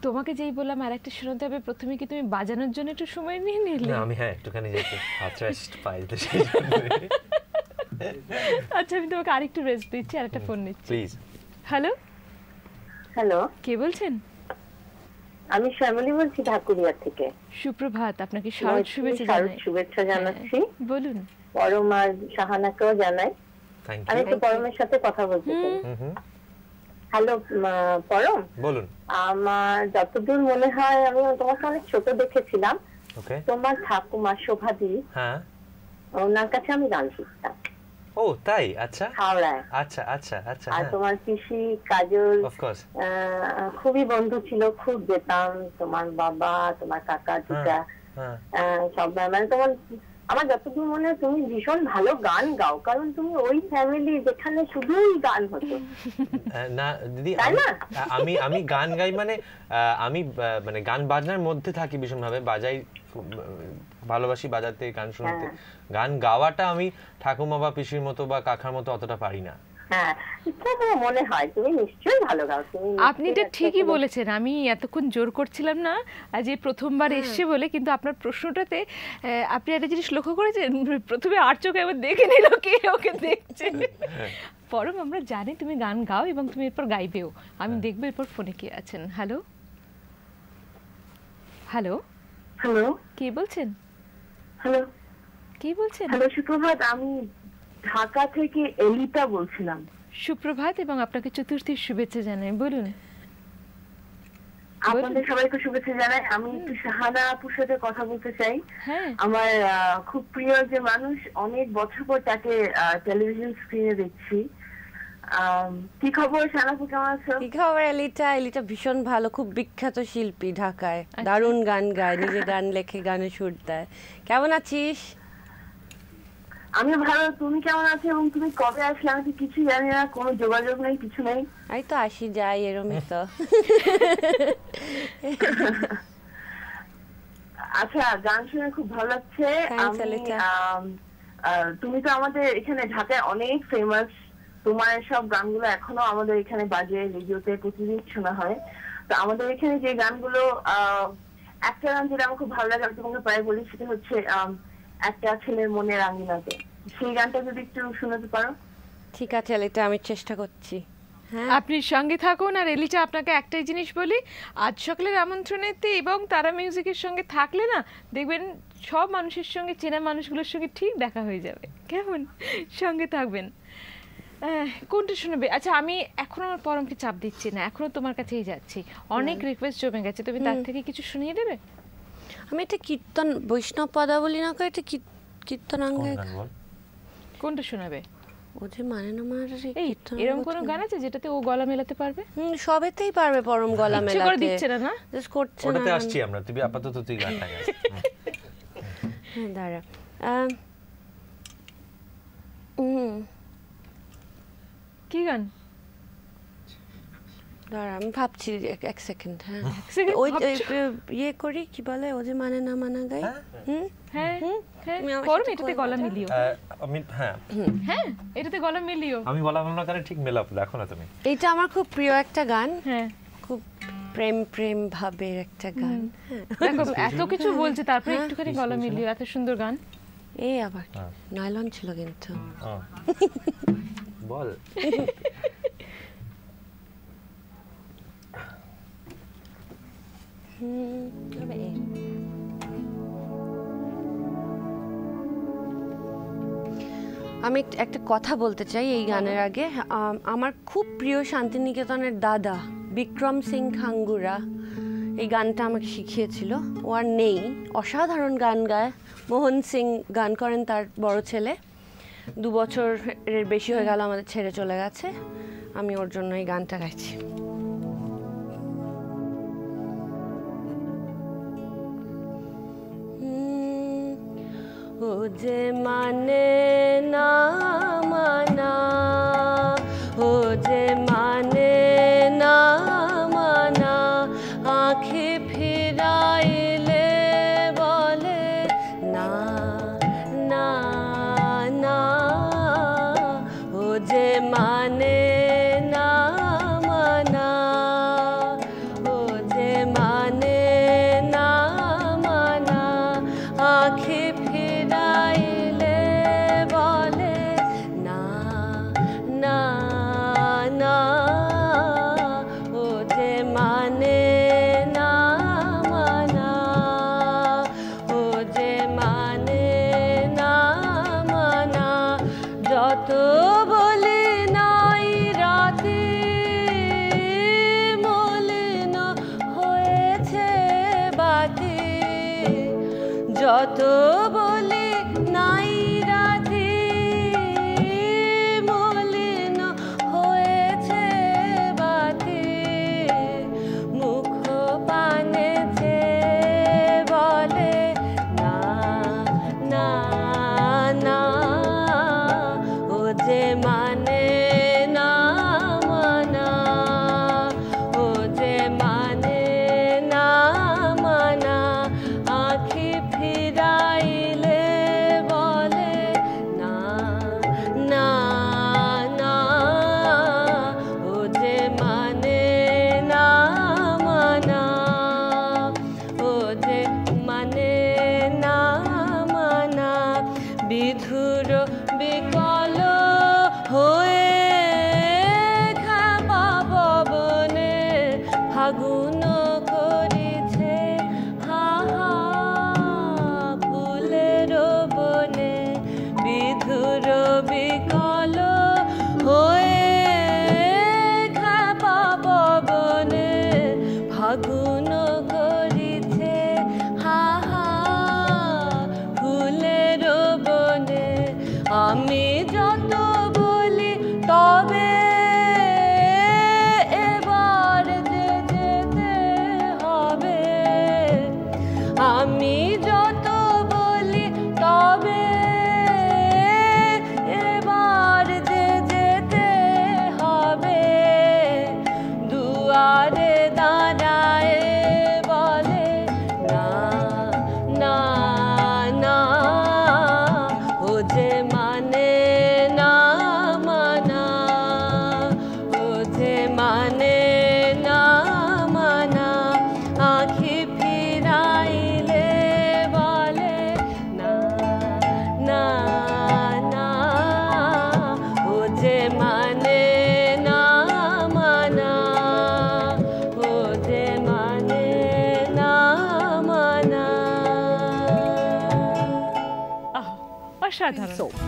তোমাকে যেই বললাম আরেকটা শোনাতে হবে, প্রথমে কি তুমি বাজানোর জন্য একটু সময় নিয়ে নিলে? না আমি একটুখানি যেতে রেস্ট পাই তো সেই জন্য। আচ্ছা আমি তোমাকে আরেকটু রেস্ট দিচ্ছি, আরেকটা ফোন নিচ্ছি। প্লিজ। হ্যালো, হ্যালো, কে বলছেন? আমি শ্যামলী বলছি ঢাকুরিয়া থেকে। সুপ্রভাত, আপনাকে শারদ শুভেচ্ছা শারদ জানাই। শুভেচ্ছা জানাচ্ছি। বলুন। পরম আর শাহানাকেও জানাই। থ্যাংক আমি ইউ। তো পরমের সাথে কথা বলতে চাই। হ্যালো পরম, বলুন। আমার যতদূর মনে হয় আমি তোমাকে অনেক ছোট দেখেছিলাম। ওকে। তোমার ঠাকুমা শোভাদি, হ্যাঁ, ওনার কাছে আমি গান শিখতাম। ও তাই? আচ্ছা হাওড়ায়। আচ্ছা আচ্ছা আচ্ছা। আর তোমার পিসি কাজল অফ কোর্স খুবই বন্ধু ছিল, খুব যেতাম। তোমার বাবা, তোমার কাকা, দিদা সব, মানে তোমার, আমার যতদূর মনে হয় তুমি ভীষণ ভালো গান গাও, কারণ তুমি ওই ফ্যামিলি যেখানে শুধুই গান হতো। না দিদি, আমি গান গাই, মানে আমি মানে গান বাজনার মধ্যে থাকি ভীষণভাবে, বাজাই, ভালোবাসি বাজাতে, গান শুনতে। গান গাওয়াটা আমি ঠাকুমা বা পিসির মতো বা কাকার মতো অতটা পারি না। হ্যাঁ, মনে হয় তুমি নিশ্চয়ই ভালো গাও। আপনি এটা ঠিকই বলেছেন, আমি এতক্ষণ জোর করছিলাম না আজ এই প্রথমবার এসছে বলে, কিন্তু আপনার প্রশ্নটাতে আপনি একটা জিনিস লক্ষ্য করেছেন, প্রথমে আর চোখে আবার দেখে নিল কে ওকে দেখছে। পরম, আমরা জানি তুমি গান গাও এবং তুমি এরপর গাইবেও, আমি দেখবো এরপর ফোনে কে আছেন। হ্যালো হ্যালো হ্যালো, কে বলছেন? হ্যালো, কে বলছেন? হ্যালো, সুপ্রভাত, আমি ঢাকা থেকে এলিটা বলছিলাম। সুপ্রভাত, এবং আপনাকে চতুর্থীর শুভেচ্ছা জানাই। বলুন। আপনাদের সবাইকে শুভেচ্ছা জানাই। আমি একটু শাহানা আপুর সাথে কথা বলতে চাই। হ্যাঁ, আমার খুব প্রিয় যে মানুষ, অনেক বছর পর তাকে টেলিভিশন স্ক্রিনে দেখছি। কি খবর শাহানা আপু, কেমন আছো? কি খবর এলিটা? এলিটা ভীষণ ভালো, খুব বিখ্যাত শিল্পী ঢাকায়, দারুণ গান গায়, নিজে গান লেখে, গানে সুর দেয়। কেমন আছিস? আমি ভালো, তুমি কেমন আছো এবং তুমি কবে আসলে? আমি কিছু জানি না, কোনো যোগাযোগ নেই, কিছু নেই। এই তো আসি যাই এরমই তো। আচ্ছা, গান শুনে খুব ভালো লাগছে। তুমি তো আমাদের এখানে ঢাকায় অনেক ফেমাস, তোমার সব গানগুলো এখনো আমাদের এখানে বাজে, রেডিওতে প্রতিদিন শোনা হয়। তো আমাদের এখানে যে গানগুলো, একটা গান যেটা আমার খুব ভালো লাগে, আমি তোমাকে প্রায় বলি, সেটা হচ্ছে একটা ছেলের মনের আঙিনাতে। সেই গানটা যদি একটু শোনাতে পারো। ঠিক আছে এলিটা, আমি চেষ্টা করছি। হ্যাঁ, আপনি সঙ্গে থাকুন। আর এলিটা, আপনাকে একটাই জিনিস বলি, আজ সকালের আমন্ত্রণেতে এবং তারা মিউজিকের সঙ্গে থাকলে না, দেখবেন সব মানুষের সঙ্গে, চেনা মানুষগুলোর সঙ্গে ঠিক দেখা হয়ে যাবে। কেমন? সঙ্গে থাকবেন। কোনটা শুনবে? আচ্ছা, আমি এখনো আমার পরমকে চাপ দিচ্ছি না, এখনো তোমার কাছেই যাচ্ছি। অনেক রিকোয়েস্ট জমে গেছে, তুমি তার থেকে কিছু শুনিয়ে দেবে? আমি একটা কীর্তন, বৈষ্ণব পদাবলী না করে একটা কীর্তনাঙ্গ। কোনটা শোনাবে? ও যে মানে না মার, এরকম কোন গান আছে যেটাতে ও গলা মেলাতে পারবে? সবেতেই পারবে পরম গলা মেলাতে। করে দিচ্ছে না, না জাস্ট করছে না। ওটাতে আসছি আমরা, তুই আপাতত তুই গানটা গা। হ্যাঁ দাঁড়া, কি গান? দাঁড়া আমি ভাবছি এক সেকেন্ড। হ্যাঁ, ওই ইয়ে করি, কি বলে, ও যে মানে না মানা গাই। হ্যাঁ হ্যাঁ, পরম এটাতে গলা মিলিও। আমি হ্যাঁ, এটাতে গলা মিলিও। আমি গলা মেলানো গানে ঠিক মেলাবো, দেখো না তুমি। এইটা আমার খুব প্রিয় একটা গান। হ্যাঁ, খুব প্রেম প্রেম ভাবের একটা গান। দেখো এত কিছু বলছে, তারপরে একটুখানি গলা মিলিও। এত সুন্দর গান। এই আবার নাইলন ছিল কিন্তু। বল। আমি একটা কথা বলতে চাই এই গানের আগে। আমার খুব প্রিয় শান্তিনিকেতনের দাদা বিক্রম সিং খাঙ্গুরা এই গানটা আমাকে শিখিয়েছিল। ও আর নেই, অসাধারণ গান গায়। মোহন সিং গান করেন তার বড় ছেলে। 2 বছরের বেশি হয়ে গেল আমাদের ছেড়ে চলে গেছে। আমি ওর জন্য এই গানটা গাইছি। ও যে মানে না মানা, ও যে মানে না মানা, আঁখে ফিরাইলে বলে না না না, ও যে মানে না মানা, ও যে বলি নাই রাতে মলিন হয়েছে বাতি, যত বলি নাই রাতে মলিন হয়েছে বাতি, মুখ পানে বলে না না না, ও যে মানে না মানা, ও যে মানে না মানা, আঁখি ফিরাইলে বলে না না না, ও যে মানে না মানা, ও যে মানে না মানা, বিধুর বিকল হয়ে খাবা পবনে ফাগুন করিছে হা হা ফুলের বনে, বিধুর বিকল হয়ে খাবা পবনে ফাগুন করিছে হা হা ফুলের বনে, আমি যত বলি তবে এবার যে যেতে হবে, আমি যত বলি তবে এবার যে যেতে হবে, দুয়ারে দাঁড়ায় বলে না না না, ও যে মানে না মানা, ও যে মানে না মানা, আঁখি ফিরাইলে বলে না না না, ও যে মানে না মানা, ও যে মানে না মানা। অসাধারণ।